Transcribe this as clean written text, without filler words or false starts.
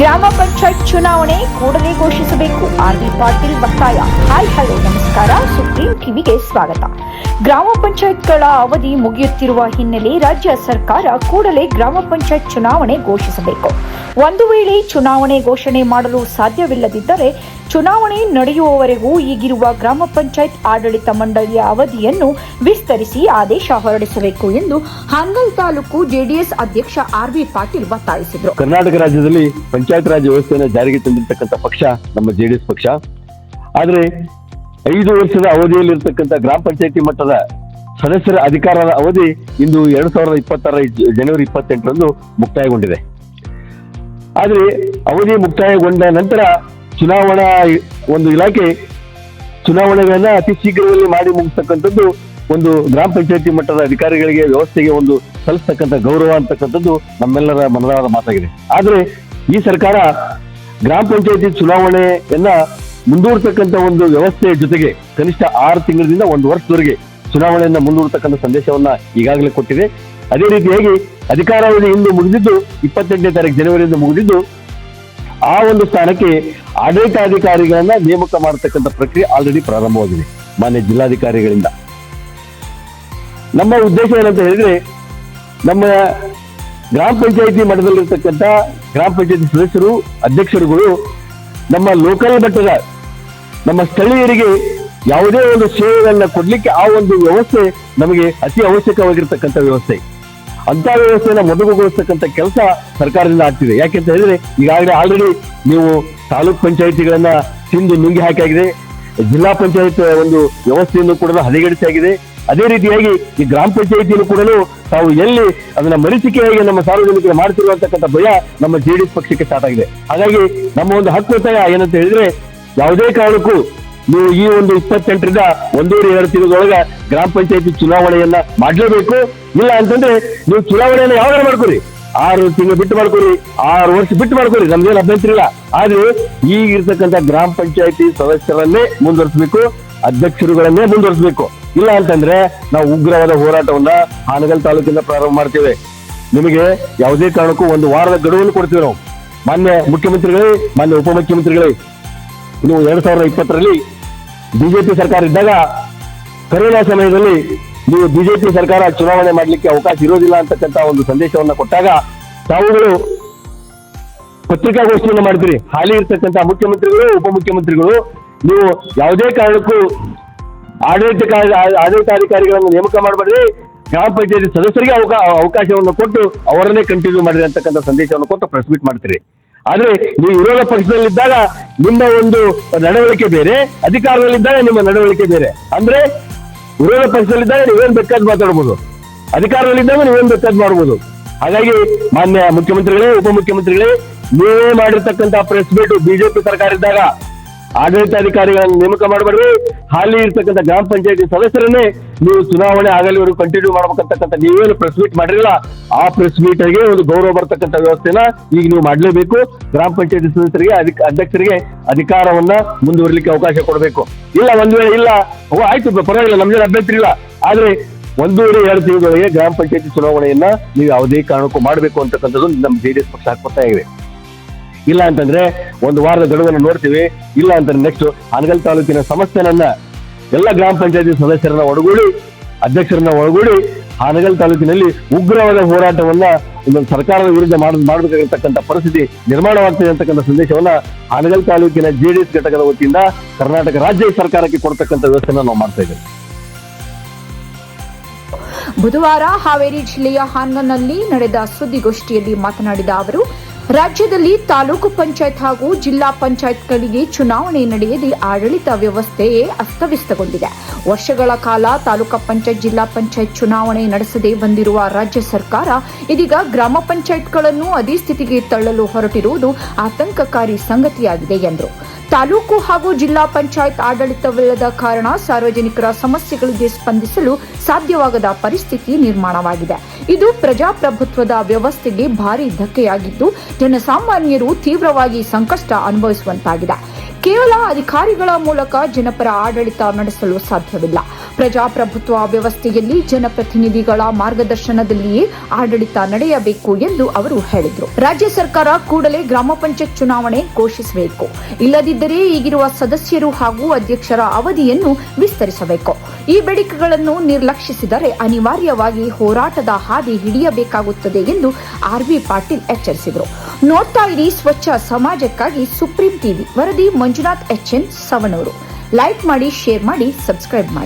ಗ್ರಾಮ ಪಂಚಾಯತ್ ಚುನಾವಣೆ ಕೂಡಲೇ ಘೋಷಿಸಬೇಕು. ಆರ್.ಬಿ. ಪಾಟೀಲ್ ಒತ್ತಾಯ. ಹಾಯ್ ಹಲೋ ನಮಸ್ಕಾರ, ಸುಪ್ರೀಂ ಟಿವಿಗೆ ಸ್ವಾಗತ. ಗ್ರಾಮ ಪಂಚಾಯತ್ಗಳ ಅವಧಿ ಮುಗಿಯುತ್ತಿರುವ ಹಿನ್ನೆಲೆ ರಾಜ್ಯ ಸರ್ಕಾರ ಕೂಡಲೇ ಗ್ರಾಮ ಪಂಚಾಯತ್ ಚುನಾವಣೆ ಘೋಷಿಸಬೇಕು. ಒಂದು ವೇಳೆ ಚುನಾವಣೆ ಘೋಷಣೆ ಮಾಡಲು ಸಾಧ್ಯವಿಲ್ಲದಿದ್ದರೆ ಚುನಾವಣೆ ನಡೆಯುವವರೆಗೂ ಈಗಿರುವ ಗ್ರಾಮ ಪಂಚಾಯತ್ ಆಡಳಿತ ಮಂಡಳಿಯ ಅವಧಿಯನ್ನು ವಿಸ್ತರಿಸಿ ಆದೇಶ ಹೊರಡಿಸಬೇಕು ಎಂದು ಹಾನಗಲ್ ತಾಲೂಕು ಜೆಡಿಎಸ್ ಅಧ್ಯಕ್ಷ ಆರ್.ಬಿ. ಪಾಟೀಲ್ ಒತ್ತಾಯಿಸಿದರು. ಕರ್ನಾಟಕ ರಾಜ್ಯದಲ್ಲಿ ಪಂಚಾಯತ್ ರಾಜ್ ವ್ಯವಸ್ಥೆಯನ್ನು ಜಾರಿಗೆ ತಂದಿರತಕ್ಕಂಥ ಪಕ್ಷ ನಮ್ಮ ಜೆಡಿಎಸ್ ಪಕ್ಷ. ಆದರೆ 5 ವರ್ಷದ ಅವಧಿಯಲ್ಲಿರ್ತಕ್ಕಂಥ ಗ್ರಾಮ ಪಂಚಾಯತಿ ಮಟ್ಟದ ಸದಸ್ಯರ ಅಧಿಕಾರದ ಅವಧಿ ಇಂದು 2026 ಜನವರಿ 28ರಂದು ಮುಕ್ತಾಯಗೊಂಡಿದೆ. ಆದರೆ ಅವಧಿ ಮುಕ್ತಾಯಗೊಂಡ ನಂತರ ಚುನಾವಣಾ ಒಂದು ಇಲಾಖೆ ಚುನಾವಣೆಗಳನ್ನ ಅತಿ ಶೀಘ್ರದಲ್ಲಿ ಮಾಡಿ ಮುಗಿಸ್ತಕ್ಕಂಥದ್ದು ಒಂದು ಗ್ರಾಮ ಪಂಚಾಯತಿ ಮಟ್ಟದ ಅಧಿಕಾರಿಗಳಿಗೆ ವ್ಯವಸ್ಥೆಗೆ ಒಂದು ಸಲ್ಲಿಸ್ತಕ್ಕಂಥ ಗೌರವ ಅಂತಕ್ಕಂಥದ್ದು ನಮ್ಮೆಲ್ಲರ ಮನದಾಳದ ಮಾತಾಗಿದೆ. ಆದರೆ ಈ ಸರ್ಕಾರ ಗ್ರಾಮ ಪಂಚಾಯತಿ ಚುನಾವಣೆಯನ್ನ ಮುಂದೂಡ್ತಕ್ಕಂಥ ಒಂದು ವ್ಯವಸ್ಥೆಯ ಜೊತೆಗೆ ಕನಿಷ್ಠ 6 ತಿಂಗಳಿಂದ 1 ವರ್ಷದವರೆಗೆ ಚುನಾವಣೆಯನ್ನ ಮುಂದೂಡ್ತಕ್ಕಂಥ ಸಂದೇಶವನ್ನ ಈಗಾಗಲೇ ಕೊಟ್ಟಿದೆ. ಅದೇ ರೀತಿಯಾಗಿ ಅಧಿಕಾರಾವಧಿ ಇಂದು ಮುಗಿದಿದ್ದು 28ನೇ ತಾರೀಕು ಜನವರಿಯಿಂದ ಮುಗಿದಿದ್ದು ಆ ಒಂದು ಸ್ಥಾನಕ್ಕೆ ಆಡಳಿತಾಧಿಕಾರಿಗಳನ್ನ ನೇಮಕ ಮಾಡತಕ್ಕಂಥ ಪ್ರಕ್ರಿಯೆ ಆಲ್ರೆಡಿ ಪ್ರಾರಂಭವಾಗಿದೆ ಮಾನ್ಯ ಜಿಲ್ಲಾಧಿಕಾರಿಗಳಿಂದ. ನಮ್ಮ ಉದ್ದೇಶ ಏನಂತ ಹೇಳಿದ್ರೆ, ನಮ್ಮ ಗ್ರಾಮ ಪಂಚಾಯತಿ ಮಟ್ಟದಲ್ಲಿರ್ತಕ್ಕಂಥ ಗ್ರಾಮ ಪಂಚಾಯತಿ ಸದಸ್ಯರು ಅಧ್ಯಕ್ಷರುಗಳು ನಮ್ಮ ಲೋಕಲ್ ಮಟ್ಟದ ನಮ್ಮ ಸ್ಥಳೀಯರಿಗೆ ಯಾವುದೇ ಒಂದು ಸೇವೆಗಳನ್ನ ಕೊಡ್ಲಿಕ್ಕೆ ಆ ಒಂದು ವ್ಯವಸ್ಥೆ ನಮಗೆ ಅತಿ ಅವಶ್ಯಕವಾಗಿರ್ತಕ್ಕಂಥ ವ್ಯವಸ್ಥೆ. ಅಂತ ವ್ಯವಸ್ಥೆಯನ್ನ ಮೊದಲುಗೊಳಿಸ್ತಕ್ಕಂಥ ಕೆಲಸ ಸರ್ಕಾರದಿಂದ ಆಗ್ತಿದೆ. ಯಾಕೆಂತ ಹೇಳಿದ್ರೆ ಈಗಾಗಲೇ ಆಲ್ರೆಡಿ ನೀವು ತಾಲೂಕ್ ಪಂಚಾಯತಿಗಳನ್ನ ತಿಂದು ನುಂಗಿ ಹಾಕಾಗಿದೆ, ಜಿಲ್ಲಾ ಪಂಚಾಯತ್ ಒಂದು ವ್ಯವಸ್ಥೆಯನ್ನು ಕೂಡ ಹದಗೆಡಿಸಿ ಆಗಿದೆ. ಅದೇ ರೀತಿಯಾಗಿ ಈ ಗ್ರಾಮ ಪಂಚಾಯತಿಯನ್ನು ಕೂಡ ತಾವು ಎಲ್ಲಿ ಅದನ್ನ ಮರೀಚಿಕೆಯಾಗಿ ನಮ್ಮ ಸಾರ್ವಜನಿಕರು ಮಾಡ್ತಿರುವಂತಕ್ಕಂಥ ಭಯ ನಮ್ಮ ಜೆಡಿಎಸ್ ಪಕ್ಷಕ್ಕೆ ಸ್ಟಾರ್ಟ್ ಆಗಿದೆ. ಹಾಗಾಗಿ ನಮ್ಮ ಒಂದು ಹಕ್ಕು ಒತ್ತಾಯ ಏನಂತ ಹೇಳಿದ್ರೆ, ಯಾವುದೇ ಕಾರಣಕ್ಕೂ ನೀವು ಈ ಒಂದು 28ರಿಂದ 1.5-2 ತಿಂಗಳೊಳಗ ಗ್ರಾಮ ಪಂಚಾಯತಿ ಚುನಾವಣೆಯನ್ನ ಮಾಡಲೇಬೇಕು. ಇಲ್ಲ ಅಂತಂದ್ರೆ ನೀವು ಚುನಾವಣೆಯನ್ನ ಯಾವಾಗ ಮಾಡ್ಕೊರಿ, 6 ತಿಂಗಳು ಬಿಟ್ಟು ಮಾಡ್ಕೊರಿ, 6 ವರ್ಷ ಬಿಟ್ಟು ಮಾಡ್ಕೊರಿ, ನಮ್ಗೇನು ಅಭ್ಯಂತರ ಇಲ್ಲ. ಆದ್ರೆ ಈಗಿರ್ತಕ್ಕಂಥ ಗ್ರಾಮ ಪಂಚಾಯತಿ ಸದಸ್ಯರನ್ನೇ ಮುಂದುವರಿಸಬೇಕು, ಅಧ್ಯಕ್ಷರುಗಳನ್ನೇ ಮುಂದುವರಿಸಬೇಕು. ಇಲ್ಲ ಅಂತಂದ್ರೆ ನಾವು ಉಗ್ರವಾದ ಹೋರಾಟವನ್ನ ಹಾನಗಲ್ ತಾಲೂಕಿಂದ ಪ್ರಾರಂಭ ಮಾಡ್ತೇವೆ. ನಿಮಗೆ ಯಾವುದೇ ಕಾರಣಕ್ಕೂ 1 ವಾರದ ಗಡುವನ್ನು ಕೊಡ್ತೀವಿ ನಾವು. ಮಾನ್ಯ ಮುಖ್ಯಮಂತ್ರಿಗಳೇ, ಮಾನ್ಯ ಉಪಮುಖ್ಯಮಂತ್ರಿಗಳೇ, ನೀವು 2020ರಲ್ಲಿ ಬಿಜೆಪಿ ಸರ್ಕಾರ ಇದ್ದಾಗ ಕರೋನಾ ಸಮಯದಲ್ಲಿ ನೀವು ಬಿಜೆಪಿ ಸರ್ಕಾರ ಚುನಾವಣೆ ಮಾಡಲಿಕ್ಕೆ ಅವಕಾಶ ಇರೋದಿಲ್ಲ ಅಂತಕ್ಕಂಥ ಒಂದು ಸಂದೇಶವನ್ನ ಕೊಟ್ಟಾಗ ತಾವುಗಳು ಪತ್ರಿಕಾಗೋಷ್ಠಿಯನ್ನು ಮಾಡ್ತೀರಿ. ಹಾಲಿ ಇರ್ತಕ್ಕಂಥ ಮುಖ್ಯಮಂತ್ರಿಗಳು, ಉಪಮುಖ್ಯಮಂತ್ರಿಗಳು ನೀವು ಯಾವುದೇ ಕಾರಣಕ್ಕೂ ಆಡಳಿತಾಧಿಕಾರಿಗಳನ್ನು ನೇಮಕ ಮಾಡಬೇಡ್ರಿ, ಗ್ರಾಮ ಪಂಚಾಯತಿ ಸದಸ್ಯರಿಗೆ ಅವಕಾಶವನ್ನು ಕೊಟ್ಟು ಅವರನ್ನೇ ಕಂಟಿನ್ಯೂ ಮಾಡಿರಿ ಅಂತಕ್ಕಂಥ ಸಂದೇಶವನ್ನು ಕೊಟ್ಟು ಪ್ರೆಸ್ ಮೀಟ್ ಮಾಡ್ತೀರಿ. ಆದ್ರೆ ನೀವು ವಿರೋಧ ಪಕ್ಷದಲ್ಲಿದ್ದಾಗ ನಿಮ್ಮ ಒಂದು ನಡವಳಿಕೆ ಬೇರೆ, ಅಧಿಕಾರದಲ್ಲಿದ್ದಾಗ ನಿಮ್ಮ ನಡವಳಿಕೆ ಬೇರೆ. ಅಂದ್ರೆ ವಿರೋಧ ಪಕ್ಷದಲ್ಲಿದ್ದಾಗ ನೀವೇನ್ ಬೇಕಾದ್ ಮಾತಾಡ್ಬೋದು, ಅಧಿಕಾರದಲ್ಲಿದ್ದಾಗ ನೀವೇನ್ ಬೇಕಾದ್ ಮಾಡ್ಬೋದು. ಹಾಗಾಗಿ ಮಾನ್ಯ ಮುಖ್ಯಮಂತ್ರಿಗಳೇ, ಉಪಮುಖ್ಯಮಂತ್ರಿಗಳೇ, ನೀವೇ ಮಾಡಿರ್ತಕ್ಕಂಥ ಪ್ರೆಸ್ ಮೀಟ್ ಬಿಜೆಪಿ ಸರ್ಕಾರ ಇದ್ದಾಗ ಆಡಳಿತಾಧಿಕಾರಿಗಳನ್ನು ನೇಮಕ ಮಾಡಬೇಡ್ರಿ, ಹಾಲಿ ಇರ್ತಕ್ಕಂಥ ಗ್ರಾಮ ಪಂಚಾಯತಿ ಸದಸ್ಯರನ್ನೇ ನೀವು ಚುನಾವಣೆ ಆಗಲಿವರೆಗೂ ಕಂಟಿನ್ಯೂ ಮಾಡ್ಬೇಕಂತಕ್ಕಂಥ ನೀವೇನು ಪ್ರೆಸ್ ಮೀಟ್ ಮಾಡಿರಲ್ಲ, ಆ ಪ್ರೆಸ್ ಮೀಟ್ಗೆ ಒಂದು ಗೌರವ ಬರ್ತಕ್ಕಂಥ ವ್ಯವಸ್ಥೆನ ಈಗ ನೀವು ಮಾಡಲೇಬೇಕು. ಗ್ರಾಮ ಪಂಚಾಯತಿ ಸದಸ್ಯರಿಗೆ ಅಧ್ಯಕ್ಷರಿಗೆ ಅಧಿಕಾರವನ್ನ ಮುಂದುವರಿಲಿಕ್ಕೆ ಅವಕಾಶ ಕೊಡಬೇಕು. ಇಲ್ಲ ಒಂದ್ ವೇಳೆ ಇಲ್ಲ ಆಯ್ತು ಪರವಾಗಿಲ್ಲ, ನಮ್ಗೇನು ಅಭ್ಯಂತರ ಇಲ್ಲ, ಆದ್ರೆ 1.5-2 ತಿಂಗಳೊಳಗೆ ಗ್ರಾಮ ಪಂಚಾಯತಿ ಚುನಾವಣೆಯನ್ನ ನೀವು ಯಾವುದೇ ಕಾರಣಕ್ಕೂ ಮಾಡಬೇಕು ಅಂತಕ್ಕಂಥದ್ದು ನಮ್ಮ ಜೆಡಿಎಸ್ ಪಕ್ಷ ಹಾಕ್ಕೊತಾ ಇದೆ. ಇಲ್ಲ ಅಂತಂದ್ರೆ 1 ವಾರದ ಗಡುವನ್ನು ನೋಡ್ತೀವಿ. ಇಲ್ಲ ಅಂತಂದ್ರೆ ನೆಕ್ಸ್ಟ್ ಹಾನಗಲ್ ತಾಲೂಕಿನ ಸಮಸ್ಯೆನನ್ನ ಎಲ್ಲ ಗ್ರಾಮ ಪಂಚಾಯತಿ ಸದಸ್ಯರನ್ನ ಒಳಗೂಡಿ, ಅಧ್ಯಕ್ಷರನ್ನ ಒಳಗೂಡಿ ಹಾನಗಲ್ ತಾಲೂಕಿನಲ್ಲಿ ಉಗ್ರವಾದ ಹೋರಾಟವನ್ನ ಇದೊಂದು ಸರ್ಕಾರದ ವಿರುದ್ಧ ಮಾಡಬೇಕಾಗಿರ್ತಕ್ಕಂಥ ಪರಿಸ್ಥಿತಿ ನಿರ್ಮಾಣವಾಗ್ತದೆ ಅಂತಕ್ಕಂಥ ಸಂದೇಶವನ್ನ ಹಾನಗಲ್ ತಾಲೂಕಿನ ಜೆಡಿಎಸ್ ಘಟಕದ ವತಿಯಿಂದ ಕರ್ನಾಟಕ ರಾಜ್ಯ ಸರ್ಕಾರಕ್ಕೆ ಕೊಡ್ತಕ್ಕಂಥ ವ್ಯವಸ್ಥೆನ ನಾವು ಮಾಡ್ತಾ ಇದ್ದೇವೆ. ಬುಧವಾರ ಹಾವೇರಿ ಜಿಲ್ಲೆಯ ಹಾನಗಲ್ನಲ್ಲಿ ನಡೆದ ಸುದ್ದಿಗೋಷ್ಠಿಯಲ್ಲಿ ಮಾತನಾಡಿದ ಅವರು, ರಾಜ್ಯದಲ್ಲಿ ತಾಲೂಕು ಪಂಚಾಯತ್ ಹಾಗೂ ಜಿಲ್ಲಾ ಪಂಚಾಯತ್ಗಳಿಗೆ ಚುನಾವಣೆ ನಡೆಯದೆ ಆಡಳಿತ ವ್ಯವಸ್ಥೆಯೇ ಅಸ್ತವ್ಯಸ್ತಗೊಂಡಿದೆ. ವರ್ಷಗಳ ಕಾಲ ತಾಲೂಕು ಪಂಚಾಯತ್, ಜಿಲ್ಲಾ ಪಂಚಾಯತ್ ಚುನಾವಣೆ ನಡೆಸದೆ ಬಂದಿರುವ ರಾಜ್ಯ ಸರ್ಕಾರ ಇದೀಗ ಗ್ರಾಮ ಪಂಚಾಯತ್ಗಳನ್ನು ಅದೇ ಸ್ಥಿತಿಗೆ ತಳ್ಳಲು ಹೊರಟಿರುವುದು ಆತಂಕಕಾರಿ ಸಂಗತಿಯಾಗಿದೆ ಎಂದರು. ತಾಲೂಕು ಹಾಗೂ ಜಿಲ್ಲಾ ಪಂಚಾಯತ್ ಆಡಳಿತವಿಲ್ಲದ ಕಾರಣ ಸಾರ್ವಜನಿಕರ ಸಮಸ್ಯೆಗಳಿಗೆ ಸ್ಪಂದಿಸಲು ಸಾಧ್ಯವಾಗದ ಪರಿಸ್ಥಿತಿ ನಿರ್ಮಾಣವಾಗಿದೆ. ಇದು ಪ್ರಜಾಪ್ರಭುತ್ವದ ವ್ಯವಸ್ಥೆಗೆ ಭಾರಿ ಧಕ್ಕೆಯಾಗಿದ್ದು ಜನಸಾಮಾನ್ಯರು ತೀವ್ರವಾಗಿ ಸಂಕಷ್ಟ ಅನುಭವಿಸುವಂತಾಗಿದೆ. ಕೇವಲ ಅಧಿಕಾರಿಗಳ ಮೂಲಕ ಜನಪರ ಆಡಳಿತ ನಡೆಸಲು ಸಾಧ್ಯವಿಲ್ಲ. ಪ್ರಜಾಪ್ರಭುತ್ವ ವ್ಯವಸ್ಥೆಯಲ್ಲಿ ಜನಪ್ರತಿನಿಧಿಗಳ ಮಾರ್ಗದರ್ಶನದಲ್ಲಿಯೇ ಆಡಳಿತ ನಡೆಯಬೇಕು ಎಂದು ಅವರು ಹೇಳಿದರು. ರಾಜ್ಯ ಸರ್ಕಾರ ಕೂಡಲೇ ಗ್ರಾಮ ಪಂಚಾಯತ್ ಚುನಾವಣೆ ಘೋಷಿಸಬೇಕು. ಇಲ್ಲದಿದ್ದರೆ ಈಗಿರುವ ಸದಸ್ಯರು ಹಾಗೂ ಅಧ್ಯಕ್ಷರ ಅವಧಿಯನ್ನು ವಿಸ್ತರಿಸಬೇಕು. ಈ ಬೇಡಿಕೆಗಳನ್ನು ನಿರ್ಲಕ್ಷಿಸಿದರೆ ಅನಿವಾರ್ಯವಾಗಿ ಹೋರಾಟದ ಹಾದಿ ಹಿಡಿಯಬೇಕಾಗುತ್ತದೆ ಎಂದು ಆರ್.ವಿ. ಪಾಟೀಲ್ ಎಚ್ಚರಿಸಿದರು. ನೋಡ್ತಾ ಇರಿ ಸ್ವಚ್ಛ ಸಮಾಜಕ್ಕಾಗಿ ಸುಪ್ರೀಂ ಟಿವಿ. ವರದಿ ಮಂಜುನಾಥ್ ಎಚ್.ಎನ್. ಸವಣೂರು. ಲೈಕ್ ಮಾಡಿ, ಶೇರ್ ಮಾಡಿ, ಸಬ್ಸ್ಕ್ರೈಬ್ ಮಾಡಿ.